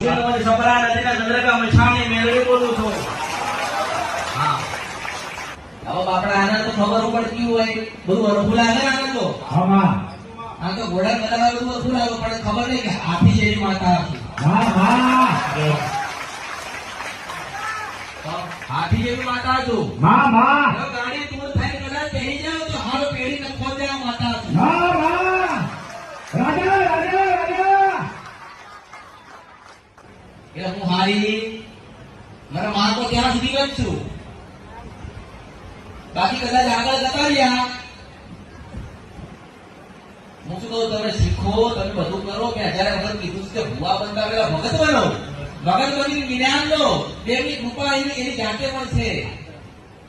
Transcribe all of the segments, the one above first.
સપરા નદીના ચંદ્રકા મછાણી મેળવી બોલું છું. હા હવે બાપડા આને તો ખબર પડતી હોય બધું અરખું લાગે ને આને તો. હા આ તો ઘોડા બધા બધું અરખું લાગે પણ ખબર નહીં કે હાથી જેવી માતા હતી. હાથી જેવી માતા હતું. ગાડી દૂર થાય કદાચ પહેરી જાવ તો હારો પેઢી ને ખોદ્યા માતા હતી. એટલે હું હારી મારા માં તો ત્યાં સુધી જ છું. બાકી કદાચ આગળ જતા રહ્યા હું શું કહું તમે શીખો તમે બધું કરો કે 1000 વખત કીધું કે ભુવા બનતા પેલા ભગત બનો. ભગત બની જ્ઞાન લો. દેવની કૃપા એની જાતે પણ છે.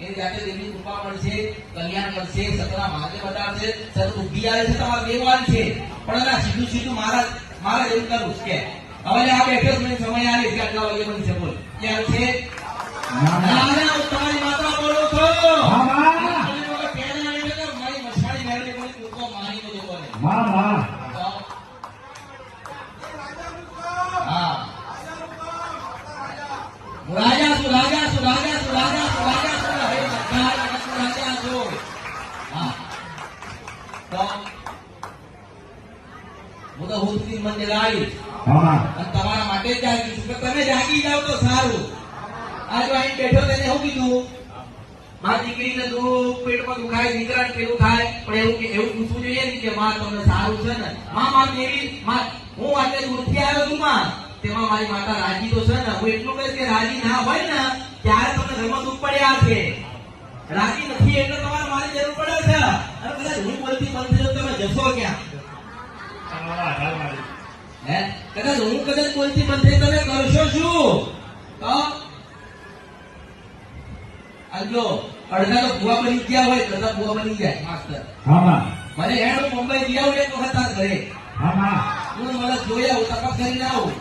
એની જાતે દેવની કૃપા પણ છે, કલ્યાણ કરશે, સતના માર્ગે બતાવશે, સતત બુદ્ધિ આવે છે, તમારા દેવાલ છે. પણ એના સીધું સીધું મારા જેવું કરવું કે હવે આ બેઠો મને સમય આવે કે આટલા વાગે બનશે બોલ ક્યાં છે તમારી માતા બોલો છો. મારી મછાડી મેળવી બોલી કૂદકો મારી નો દેવો ને. હા રાજા છું રાજા છું રાજા છું રાજા છું રાજા છું હે બધા રાજા છો. હા તો હું તો હુંથી મંદિર આવી અને તમારા માટે જ જાગી છું કે તમે જાગી જાવ તો સારું. આ જો અહીં બેઠો તેને શું કીધું મારી દીકરીને પેટમાં દુખાય દીકરાને પેલું થાય પણ એવું પૂછવું જોઈએ ને કે માં તમને સારું છે ને. માં મારી દેવી હું આટલે દૂરથી આવ્યો છું માં તેમાં મારી માતા રાજી તો છે ને. હું એટલું કહીશ કે રાજી ના હોય ને ત્યારે તમને ઘરમાં દુઃખ પડ્યા છે. રાજી નથી એટલે તમારે મારી જરૂર પડે છે. અને કદાચ હું બોલતી બંધ થઈ તમે જશો ક્યાં? હે કદાચ હું બોલતી બંધ થઈ તમે કરશો શું? તો આજો અડધા તો ભુવા બની ગયા હોય અડધા ભુવા બની જાય માસ્ટર. મને હેડ મુંબઈ ગયા હોય એક વખત આ ઘરે હું મને જોયા હું તપાસ કરીને આવું.